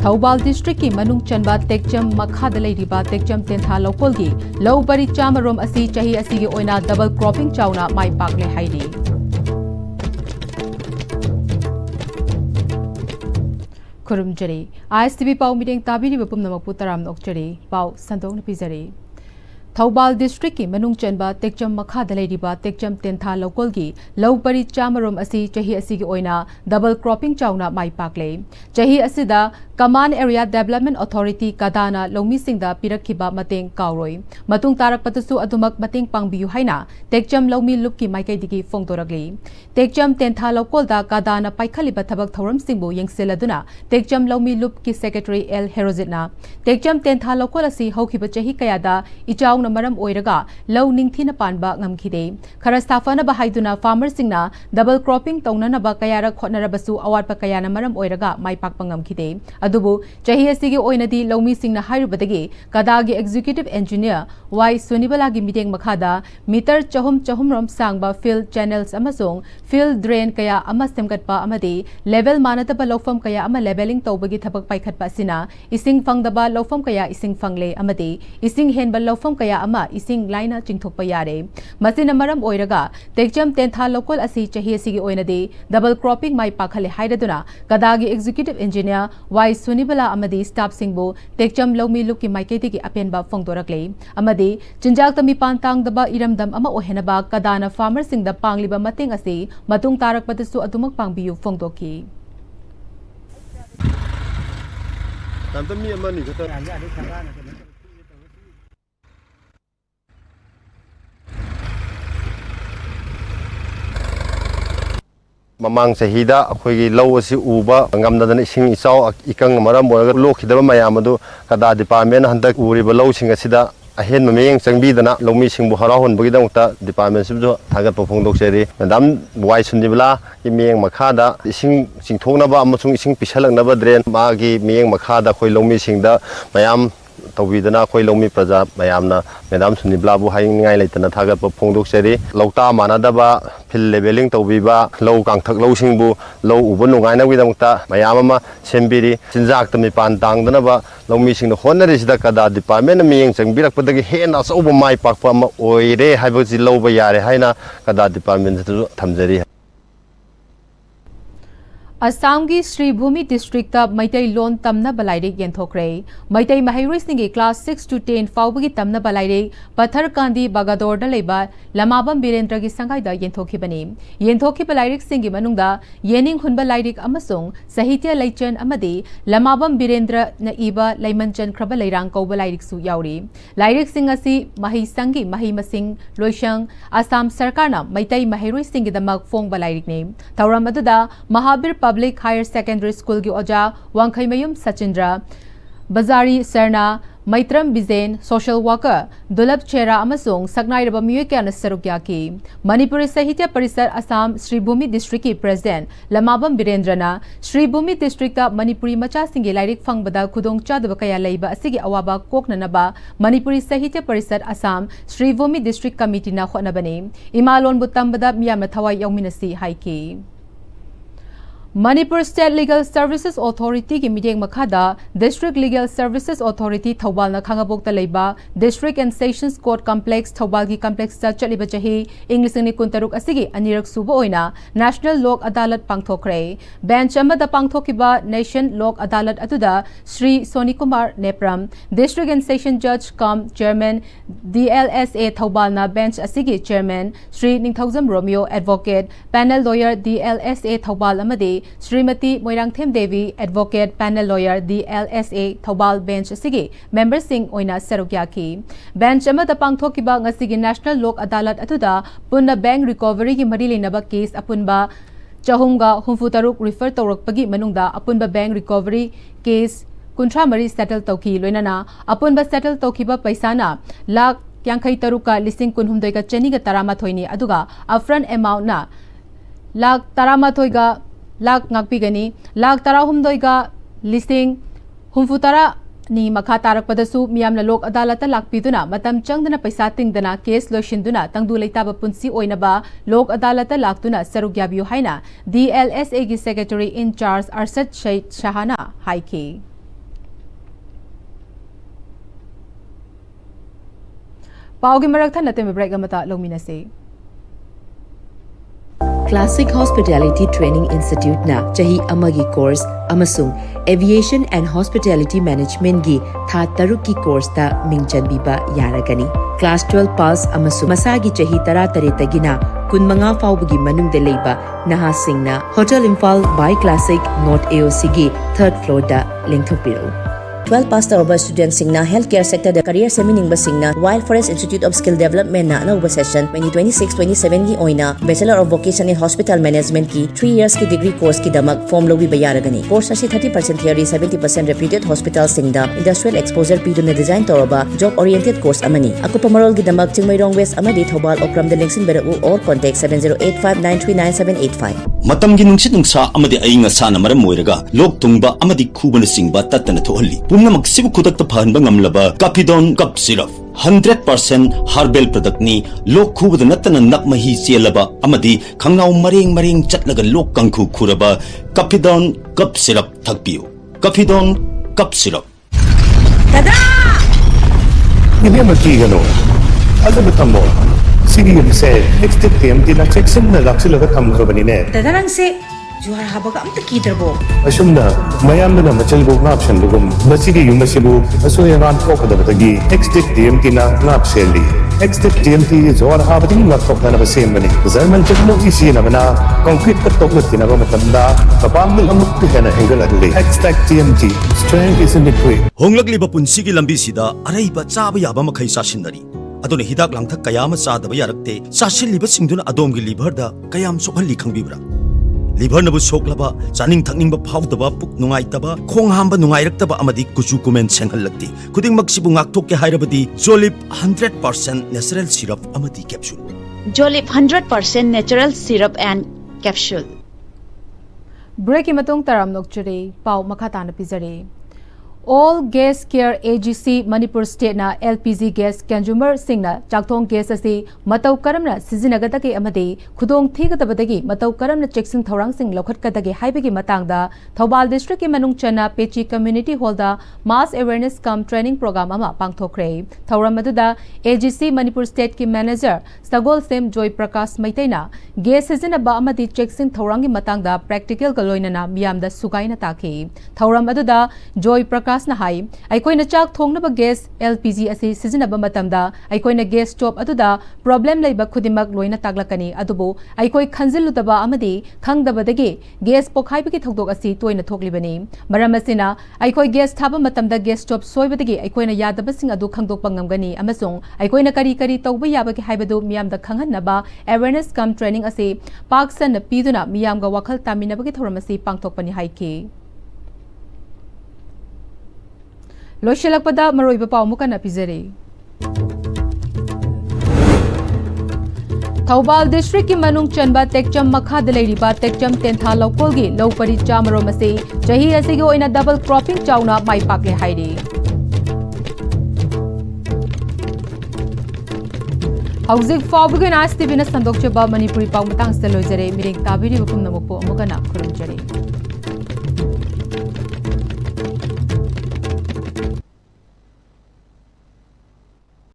Thaubal district ki manung chanba tekjam makhada leiriba tekjam tentha local gi low bari chamarom asi chahi asi gi oina double cropping chauna mai pakle hairi Kurumjari Am-Istv pau meeting tabiri bapum namakpu taram nokjari pau sandong pizari Thaubal district ki manung chanba tekjam makhada leiriba tekjam tentha local gi low bari chamarom asi chahi asi gi oina double cropping chauna mai pakle chahi asida Kaman Area Development Authority kadana lomi singda pirakhiba mateng kauroi matung tarak patasu adumak mateng pangbiyu haina tekjam lomi lupki maikai digi fongdoragli tekjam tentha local da kadana paikhaliba thabak thoram singbu yengseladuna tekjam lomi lupki secretary L Herozitna tekjam tentha local asi hokhiba chahi kayada ichau maram oiraga low ningthina panba ngamkhide khara stafana ba haiduna farmer singna double cropping taunana ba kayara khotnarabasu awat pa kayana maram oiraga mai pakpa ngamkhide adubu chahi asigi oinadi lomi singna hairubadagi kadagi executive engineer Y Sunibala gi meeting makhada meter chahum rom sangba field channels amasong field drain kaya ama semgatpa amadi level manataba lofam kaya ama leveling tawbagi thabak paikhatpa sina ising fangdaba lofam kaya ising fangle amadi ising henba lofam kaya ama ising laina chingthokpa yare masina maram oiraga tekjam tentha local asi chahi asigi oinadi double cropping mai pakhale hairaduna kadagi executive engineer Y Sunibala amadi staff singbo tekjam lomi lukki maiketi gi apenba fongdorakle amadi chinjak tami pantang daba iramdam ama ohenaba kadana farmer singda pangliba mateng asi matung tarak patasu adumak pangbiyu fongdoki Tantami amani kata Mamang sahida akhoi law asi uba ngamnadan ising isau ikang maram boraga lokhidaba mayam adu kada department handak uriba law sing asida ahen mameng changbidana lomi singbu harahon bugidamta department sibjo thagat pofongdok seri madam Y Sunibala ki meng makhada ising singthokna ba amasung ising pisalakna ba drain magi meng makhada khoi lomi singda mayam tawbidana khoi lomi praja mayamna madam Sunibala bu haingai leitana thagat pofongdok seri lawta manadaba fil leveling tawbiba low kangthak low singbu low ubu nungaina widamta mayam ama sembiri chinjak tami pan tangdana ba lomi singna honari sida kada department miyeng changbirak padagi hena soba mai pakpa ma oire haibaji lowba yare haina kada department tu thamjari Assam ki Sri Bhumi district ta Maitai loan tamna balaire yenthokre Maitai Mahairi singi class 6 to 10 faubagi tamna balaire Pathar Kandi Bagador da leba Lamabam Birendra gi sangai da yenthokibani yenthoki balaire singi manungda yening hunba lairik amasung sahitya laichen amadi Lamabam Birendra na iba laimanchan kraba lairang ko balairik su yauri lairik singasi mahi sangi mahi masing loishang Assam sarkar na Maitai Mahairi singi damak fong balairik ne tauram aduda Mahabir Public Higher Secondary School ki oja Wangkhaimayum Sachindra Bazari Serna Maitram Bizen Social Worker Dulab Chera amasung Sagnai raba miyoy kya nasarukya ki Manipuri Sahitya Parisar Assam Sri Bhumi District ki President Lamabam Birendrana Sri Bhumi District ta Manipuri macha singi lairik fangbada khudong chadaba kaya leiba asigi awaba koknanaba Manipuri Sahitya Parisar Assam Sri Bhumi District Committee na khonabani imalon butambada miyamna thawai yauminasi haiki Manipur State Legal Services Authority ki meeting makhada District Legal Services Authority Thaubal na khangabokta leiba District and Sessions Court Complex Thaubal ki complex ta chaliba chahi English ni kuntaruk asigi anirak suba oina National Lok Adalat pangthokre bench amada pangthokiba Nation Lok Adalat atuda Sri Soni Kumar Nepram District and Session Judge cum Chairman DLSA Thaubal na bench asigi Chairman Sri Ningthaujam Romeo Advocate Panel Lawyer DLSA Thaubal amadi Srimati Moirangthem Devi Advocate Panel Lawyer DLSA Thaubal Bench asigi member sing oina sarukya ki bench amada pangthokiba ngasigi National Lok Adalat atuda punna bank recovery ki mari leinaba case apunba chahumga humfutaruk refer tawrakpagi manungda apunba bank recovery case kuntra mari settle tawki loinana apunba settle tawkiba paisana lakh yankhai taruka lising kunhumdoi ka chaniga taramathoini aduga upfront amount na lakh taramathoiga Lak ngakpigani lak tarahumdoiga listing humfutara ni makha tarak padasu miyamna Lok Adalat lakpiduna matam changdana paisa tingdana case loishinduna tangdu leitaba punsi oinaba Lok Adalat laktuna sarugyabiyu haina DLSA gi secretary in charge Arshad Shahana haiki पाओगी मरक था नते में break अमता लोमिना से Classic Hospitality Training Institute na chahi amagi course amasung Aviation and Hospitality Management gi tha taruk ki course ta mingchan biba yaragani. Class 12 pass amasung masagi chahi tara taretagina kunmanga fawbagi manungda leiba naha singna Hotel Imphal by Classic North AOC gi 3rd floor da lengthopiro. 12 pass tawba student singna healthcare sector da career semining ba singna Wild Forest Institute of Skill Development na anawba session 2026-27 gi oina Bachelor of Vocation in Hospital Management ki 3 years ki degree course ki damak form lobi bayaragani. Course asi 30% theory 70% reputed hospital singda industrial exposure piduna design tawba job oriented course amani. Aku pamarol gi damak Chingmairong West amadi Thobal Okram da lengsin beru or contact 7085939785. Matam gi nungsit nungsa amadi ainga sana maram moiraga lok tungba amadi khubana singba tatana thohalli. Pumna magsibu kudak ta phanba ngamlaba Capidon Cup Syrup 100% herbal product ni lok khubada natana nakmahi selaba amadi khangnaw maring chatlaga lok kangkhu khuraba Capidon Cup Syrup thakpiu. Capidon Cup Syrup. Tada! Ini magigano. Ano ba tamo? Sige se next time din na check sim na laksila ka tamro banine. Tadarang se juhar habaga amta kidarbo. Asumna mayam na machalbo option dugum masigi yung masibu aso yan ran ko kada batagi next time din na ngap seli. Next time din juhar habading ngap ko na basem bani. Zaman chakmo isi na bana concrete ka tok na tinaba matanda kapang ng amuk na henggal adli. Next TMT strength is in the way. Honglagli ba punsigi lambi sida aray ba chaba yaba makai sasinari. Aduna hidak langthak kayama sadaba yarakte sasilliba singduna adomgi liver da kayam sokhalli khangbibra. Liver nabu soklaba chaning thakning ba phawdaba puk nungai taba khong hamba nungai raktaba amadi kuchu kumen senghallakti kuding magsibu ngakthok ke hairabadi Jolip 100% natural syrup amadi capsule. Jolip 100% natural syrup and capsule. ब्रेक मतुंग तराम नोकचरे पाव मखाता न पिजरे All Gas Care AGC Manipur State na LPG gas consumer singna chakthong gas asi matau karamna sizinagata amade khudong thigatabadagi matau karamna checking thorang sing lokhatkadagi haibagi matangda Thobal district ki manung chana Pechi community hall da mass awareness cum training program ama pangthokre thoram maduda AGC Manipur State ki manager Sagol Sem Joy Prakash Maitaina gas sizinaba amadi checking thorangi matangda practical galoinana miyamda sugaina takhi thoram maduda Joy Prakash na hai aikoina chak thongnaba gas LPG asi sizinaba matamda aikoina gas stove aduda problem leiba khudimak loina taglakani adubo aikoi khanjiludaba amadi khangdabadagi gas pokhaibagi thokdok asi toina thoklibani maramasina aikoi gas thaba matamda gas stove soibadagi aikoina yadaba sing adu khangdokpa ngamgani amasung aikoina kari tawba yabagi haibadu miyamda khanghanaba awareness cum training asi paksan piduna miyamga wakhal taminabagi thoramasi pangthokpani haiki लोशलकपदा मरोइबा पाव मुकना पिजरे Thoubal district की मनुंग चनबा टेक्चम मखा दलेरिबा टेक्चम तेंथा लोकोलगी लोपरी Chamorro मसे चही असिगे ओइना double cropping Chowna माई पाकले हाइरे हौजिक फावबगन Am-Istv संदोकचबा Manipuri पाव मतंग से लोजरे मिरेंग ताबिरी बकुम नमोपो मुकना खुरुमजरे